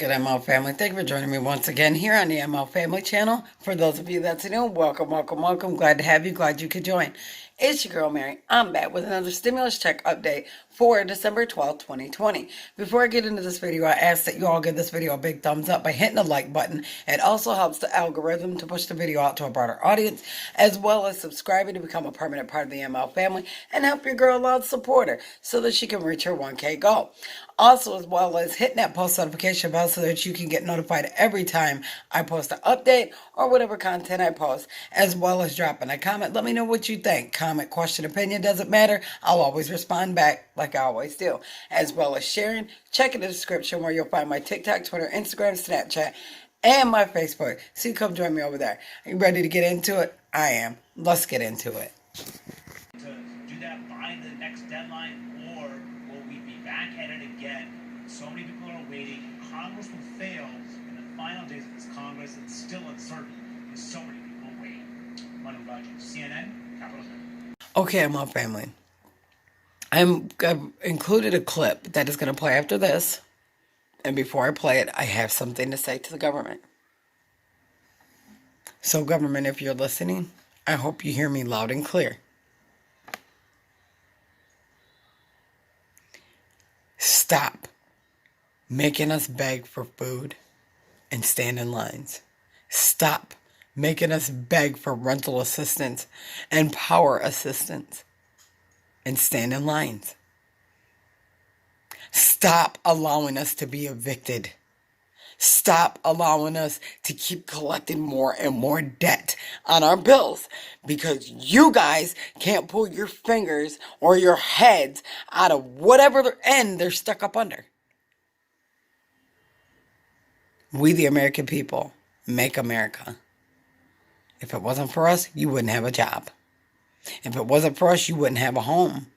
Good ML family. Thank you for joining me once again here on the ML Family channel. For those of you that's new, welcome, welcome, welcome. Glad to have you. Glad you could join. It's your girl Mary. I'm back with another stimulus check update for December 12th, 2020. Before I get into this video, I ask that you all give this video a big thumbs up by hitting the like button. It also helps the algorithm to push the video out to a broader audience, as well as subscribing to become a permanent part of the ML family and help your girl out support her so that she can reach her 1K goal. Also, as well as hitting that post notification bell so that you can get notified every time I post an update or whatever content I post, as well as dropping a comment. Let me know what you think. Comment, question, opinion, doesn't matter. I'll always respond back like I always do. As well as sharing. Check in the description where you'll find my TikTok, Twitter, Instagram, Snapchat, and my Facebook. So you come join me over there. Are you ready to get into it? I am. Let's get into it. To do that by the next deadline, or will we be back at it again? So many people are waiting. Congress will fail in the final days of this Congress. It's still uncertain because so many people wait. Money Budget, CNN, Capitol Hill. Okay, my family. I've included a clip that is going to play after this. And before I play it, I have something to say to the government. So, government, if you're listening, I hope you hear me loud and clear. Stop making us beg for food and stand in lines. Stop making us beg for rental assistance and power assistance and stand in lines. Stop allowing us to be evicted. Stop allowing us to keep collecting more and more debt on our bills because you guys can't pull your fingers or your heads out of whatever end they're stuck up under. We, the American people, make America. If it wasn't for us, you wouldn't have a job. If it wasn't for us, you wouldn't have a home.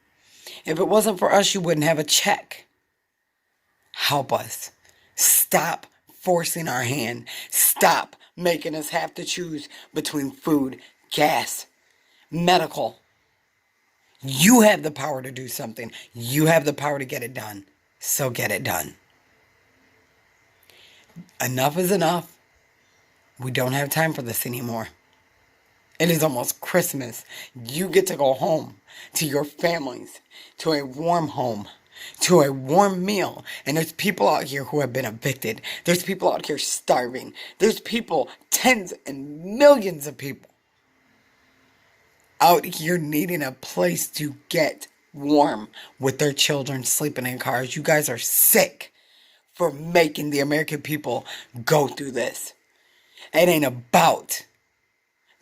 If it wasn't for us, you wouldn't have a check. Help us. Stop forcing our hand. Stop making us have to choose between food, gas, medical. You have the power to do something. You have the power to get it done. So get it done. Enough is enough. We don't have time for this anymore. It is almost Christmas. You get to go home to your families, to a warm home, to a warm meal. And there's people out here who have been evicted. There's people out here starving. There's people, tens and millions of people out here needing a place to get warm with their children sleeping in cars. You guys are sick for making the American people go through this. It ain't about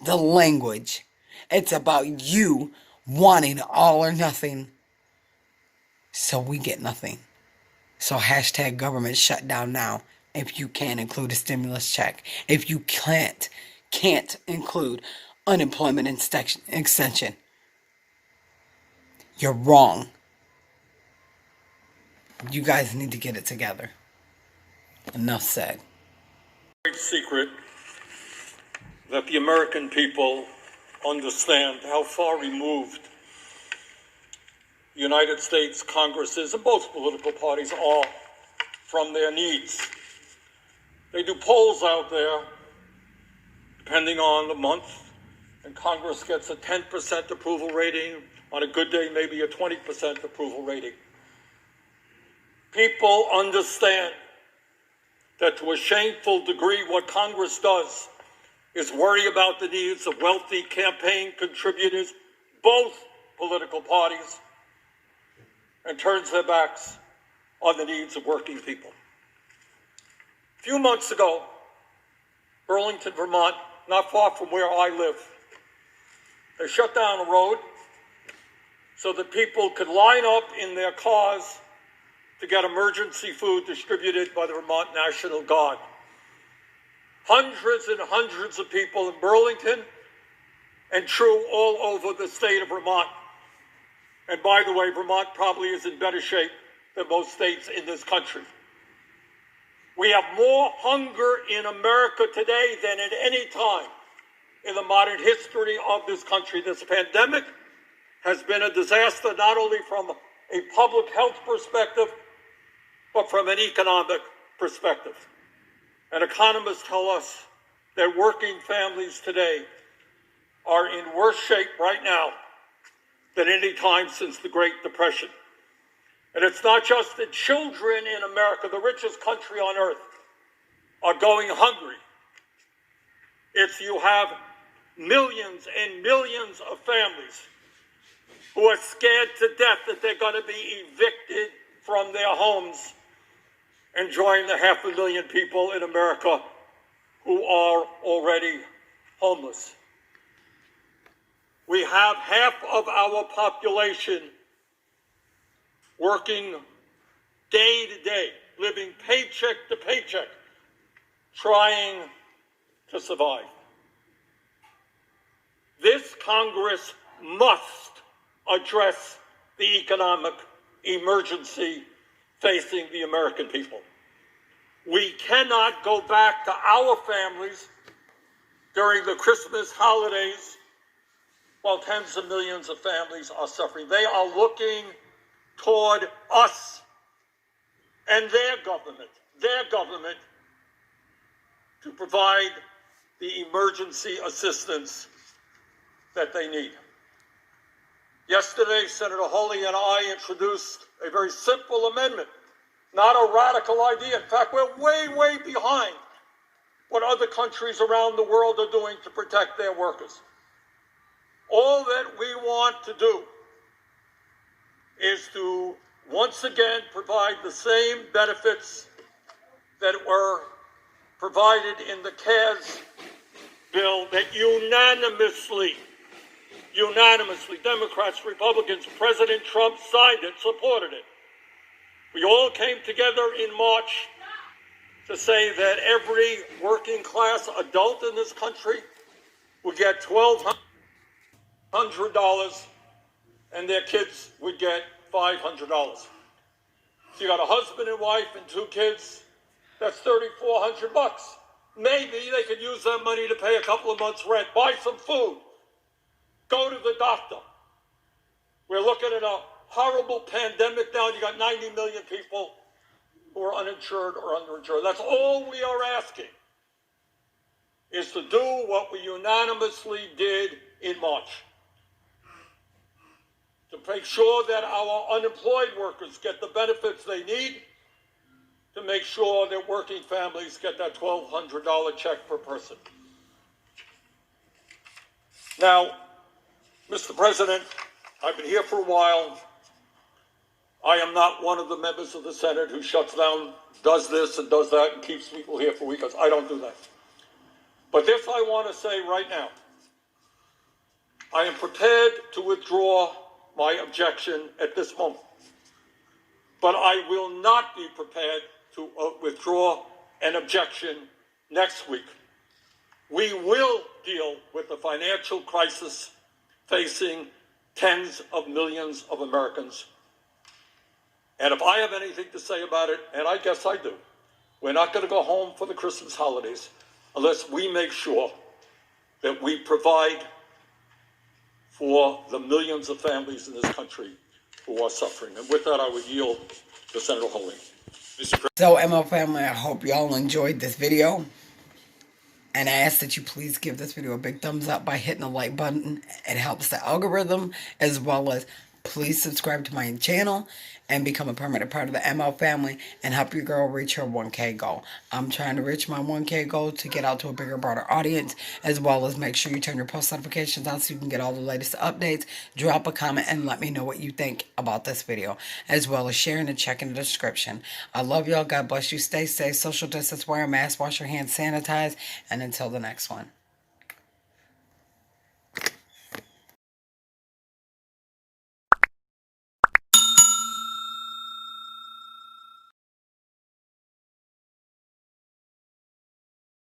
the language. It's about you wanting all or nothing. So we get nothing. So hashtag government shutdown now. If you can't include a stimulus check. If you can't include unemployment extension. You're wrong. You guys need to get it together. Enough said. Great secret that the American people understand how far removed the United States Congress is, and both political parties are, from their needs. They do polls out there, depending on the month, and Congress gets a 10% approval rating. On a good day, maybe a 20% approval rating. People understand that to a shameful degree, what Congress does is worry about the needs of wealthy campaign contributors, both political parties, and turns their backs on the needs of working people. A few months ago, Burlington, Vermont, not far from where I live, they shut down a road so that people could line up in their cars to get emergency food distributed by the Vermont National Guard. Hundreds and hundreds of people in Burlington and true all over the state of Vermont. And by the way, Vermont probably is in better shape than most states in this country. We have more hunger in America today than at any time in the modern history of this country. This pandemic has been a disaster not only from a public health perspective, but from an economic perspective. And economists tell us that working families today are in worse shape right now than any time since the Great Depression. And it's not just that children in America, the richest country on earth, are going hungry. It's you have millions and millions of families who are scared to death that they're going to be evicted from their homes, and join the 500,000 people in America who are already homeless. We have half of our population working day to day, living paycheck to paycheck, trying to survive. This Congress must address the economic emergency facing the American people. We cannot go back to our families during the Christmas holidays while tens of millions of families are suffering. They are looking toward us and their government to provide the emergency assistance that they need. Yesterday, Senator Hawley and I introduced a very simple amendment, not a radical idea. In fact, we're way, way behind what other countries around the world are doing to protect their workers. All that we want to do is to once again provide the same benefits that were provided in the CARES bill that unanimously, Democrats, Republicans, President Trump signed it, supported it. We all came together in March to say that every working class adult in this country would get $1,200 and their kids would get $500. So you got a husband and wife and 2 kids, that's $3,400. Maybe they could use that money to pay a couple of months' rent, buy some food, go to the doctor. We're looking at a horrible pandemic now, and you got 90 million people who are uninsured or underinsured. That's all we are asking, is to do what we unanimously did in March, to make sure that our unemployed workers get the benefits they need, to make sure that working families get that $1,200 check per person. Now, Mr. President, I've been here for a while. I am not one of the members of the Senate who shuts down, does this and does that, and keeps people here for weeks. I don't do that. But this I want to say right now. I am prepared to withdraw my objection at this moment. But I will not be prepared to withdraw an objection next week. We will deal with the financial crisis facing tens of millions of Americans. And if I have anything to say about it, and I guess I do, we're not going to go home for the Christmas holidays unless we make sure that we provide for the millions of families in this country who are suffering. And with that, I would yield to Senator Hawley. So, MO family, I hope y'all enjoyed this video. And I ask that you please give this video a big thumbs up by hitting the like button. It helps the algorithm, as well as please subscribe to my channel and become a permanent part of the ML family and help your girl reach her 1K goal. I'm trying to reach my 1K goal to get out to a bigger, broader audience, as well as make sure you turn your post notifications on so you can get all the latest updates. Drop a comment and let me know what you think about this video, as well as sharing and checking the description. I love y'all. God bless you. Stay safe. Social distance. Wear a mask. Wash your hands. Sanitize. And until the next one.